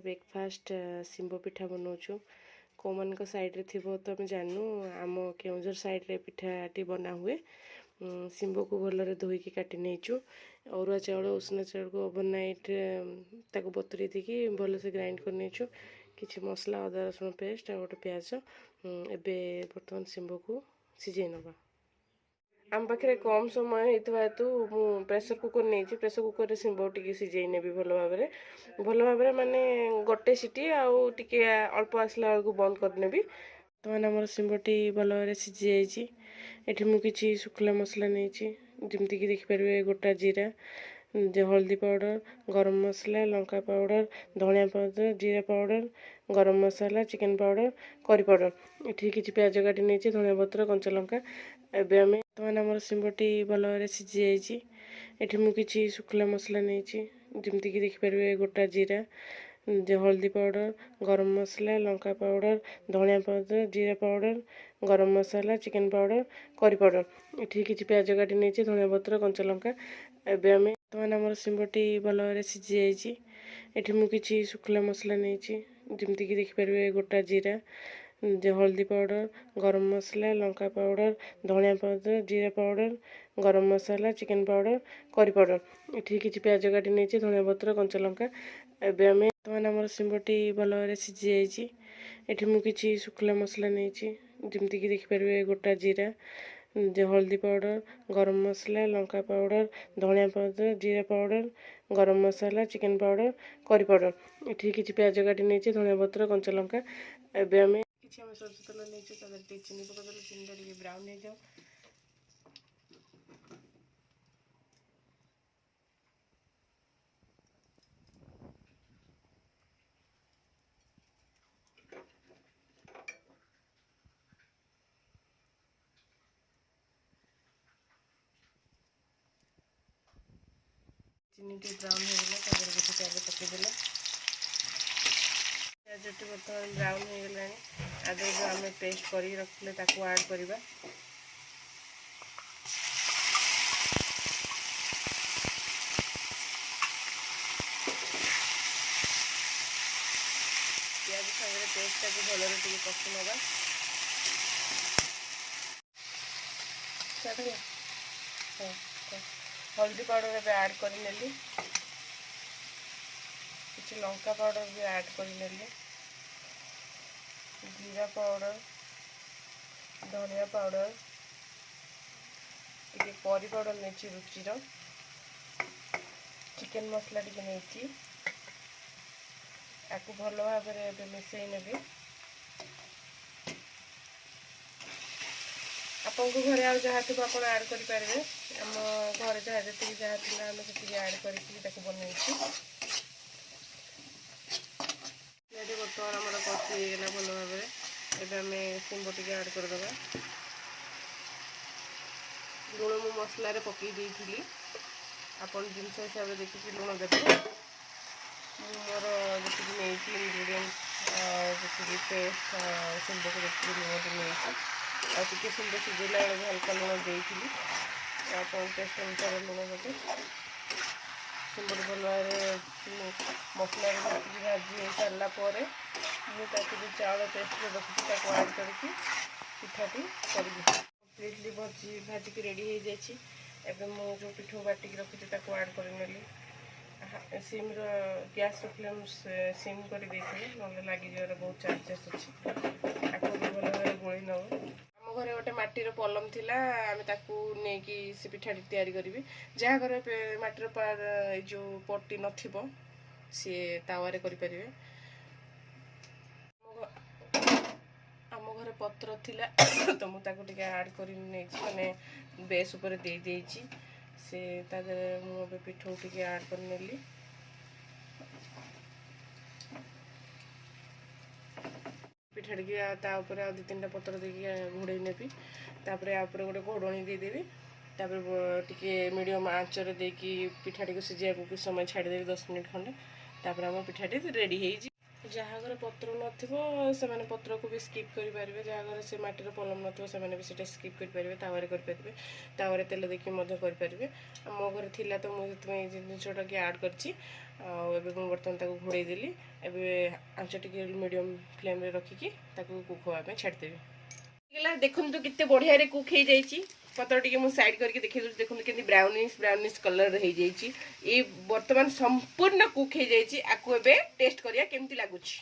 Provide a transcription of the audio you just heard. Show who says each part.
Speaker 1: Breakfast सिंबो पिठा बनाऊँ कौ मान साइड्रे थी तो आम जानू आम केउझर साइड्रे पिठाटी बना हुए सिंबो को भलरे धोईकी काटी नहींचु अरुआ चाउल उषना चाउल को ओवरनाइट ताको बतुरी देकी भलसे ग्राइंड कर नहींचु किछि मसला अदा रसुण पेस्ट आ गोटे प्याज एबे बर्तमान सिंबो को सिझे नबा आम पाखे कम समय होता हेतु मु प्रेसर कुकर नहीं प्रेसर कुकर सिंबो टी सिझे ने भल भाव माने गोटे सीटी आउ टे अल्प आसला बेलू बंद करनेबी तो मैंने आम सिंबटी भल भाव सिझी जाइए मुझे शुखला मसला नहीं जमीक देखिपारे गोटा जीरा हल्दी पाउडर गरम मसला लंका पाउडर धनिया पाउडर जीरा पाउडर गरम मसला चिकन पाउडर करी पाउडर ये किसी प्याज काटी नहीं धनिया पत्र कंचा लंका एवं आम तो मैंने आम सिंबटी भल भाव सिझी जाइए मुझे शुखला मसला नहीं जमीक देखिपारे गोटा जीरा हल्दी पाउडर गरम मसला लंका पाउडर धनिया पाउडर जीरा पाउडर गरम मसला चिकन पाउडर करी पाउडर ये किसी प्याज काटी नहीं धनिया पत्र कंचा लंका एवं आम तो मैंने आम सिंबटी भल भाव सिझी जाइए मुझे शुखला मसला नहीं जमीक देखिपारे गोटा जीरा हल्दी पाउडर गरम मसला लंका पाउडर धनिया पाउडर जीरा पाउडर गरम मसला चिकन पाउडर करी पाउडर ये किसी प्याज काटी नहीं धनिया पत्र कंचा लंका एवं आम तो मैंने आम सिंबटी भल भाव सिझी जाइए मुझे शुखला मसला नहीं जमीक देखिपारे गोटा जीरा हल्दी पाउडर गरम मसला लंका पाउडर धनिया पाउडर जीरा पाउडर गरम मसला चिकन पाउडर करी पाउडर ये किसी प्याज काटी नहीं धनिया पत्र कंचा लंका एवं आम किसी आम सरसों तेल नहीं चीनी पकड़ चीनी ब्राउन हो जाओ चीनी टी ब्राउन हो गला गोटे प्याज पकईदे प्याज बर्तमान ब्राउन हो गला आगे जो आम पेस्ट कर रखिले ताको ऐड करवा प्याज सागर पेस्ट टाक भल कषि नवा हल्दी पाउडर ए ऐड कर किसी लंका पाउडर भी ऐड कर जीरा पाउडर धनिया पाउडर टी करी पाउडर नहीं रुचि चिकन मसला टी नहीं आपको भल भाव मिसई नेबी आपको घरे आ जहाँ थी आप ऐड करेंगे आम घर जहाँ जी जहाँ थी आम से ऐड करके बनई बर्तमान आम कषिगला भल भाव एवं आम सिंबो टी ऐड करदे लुण मु मसलार पकई देती आपन जिनस हिसाब से देखिए लुण देते मोर जी नहीं इनग्रेडिएंट जी पेस्ट सिंबो को देखिए लुण नहीं आगे सिंबो सिझेला बेले हल्का लुण देती आप टेस्ट अनुसार लुण देते सिंबो भल भाव मसला भाजी हो सारापर मुझे चाउल पेस्ट रखी ऐड करके पिठाटी करी कम्प्लीटली भाजिक रेडी हो जाए जो पिठू बाटिक रखी ऐड कर सिम गैस फ्लेम सिम कर ना लगी जावर बहुत चार्जेस अच्छी आपको भी भल भाव गोली नब आम घर गोटे माटीर पलम थिला आम ताकू नहीं से पिठाटी तैयारी करी जहाँ घर माटीर जो पट्टी नथिबो सी तावारे करें आम घर पत्र थिला तो मुझे ऐड कर माने बेस उपर दे देइछि से मुझे पिठौ टी ऐड कर नेली पिठाटी की दु तीन पत्र देखिए घोड़े नेबी तापर यापर गोटे घोड़णी देदेवी टी मीडियम आंचर देकी पिठाटी को सिझा कुछ समय छाड़देवी 10 मिनट खंडे तापर आम पिठाटी रेडी हो ଯାହା ପତ୍ର ନଥିବ ସେମାନେ ପତ୍ରକୁ ବି ସ୍କିପ୍ କରିପାରିବେ, ଯାହା ସେ ମାଟିର ପଲମ ନଥିବ ସେମାନେ ବି ସେଇଟା ସ୍କିପ୍ କରିପାରିବେ, ତାୱାରେ କରିପାରିବେ, ତାୱାରେ ତେଲ ଦେଇକି ମଧ୍ୟ କରିପାରିବେ। ମୋ ଘରେ ଥିଲା ତ ମୁଁ ସେଥିପାଇଁ ଏଇ ଜିନିଷଟାକି ଆଡ଼୍ କରିଛି। ଆଉ ଏବେ ମୁଁ ବର୍ତ୍ତମାନ ତାକୁ ଘୋଡ଼େଇ ଦେଲି। ଏବେ ଆଞ୍ଚ ଟିକେ ମିଡ଼ିୟମ୍ ଫ୍ଲେମ୍ରେ ରଖିକି ତାକୁ କୁକ୍ ହେବା ପାଇଁ ଛାଡ଼ିଦେବି। ହେଇଗଲା, ଦେଖନ୍ତୁ କେତେ ବଢ଼ିଆରେ କୁକ୍ ହେଇଯାଇଛି। ପତ୍ର ଟିକେ ମୁଁ ସାଇଡ୍ କରିକି ଦେଖେଇ ଦେଉଛି, ଦେଖନ୍ତୁ କେମିତି ବ୍ରାଉନିଶ୍ କଲର୍ ହେଇଯାଇଛି। ଏ ବର୍ତ୍ତମାନ ସମ୍ପୂର୍ଣ୍ଣ କୁକ୍ ହେଇଯାଇଛି। ଆକୁ ଏବେ ଟେଷ୍ଟ କରିବା କେମିତି ଲାଗୁଛି।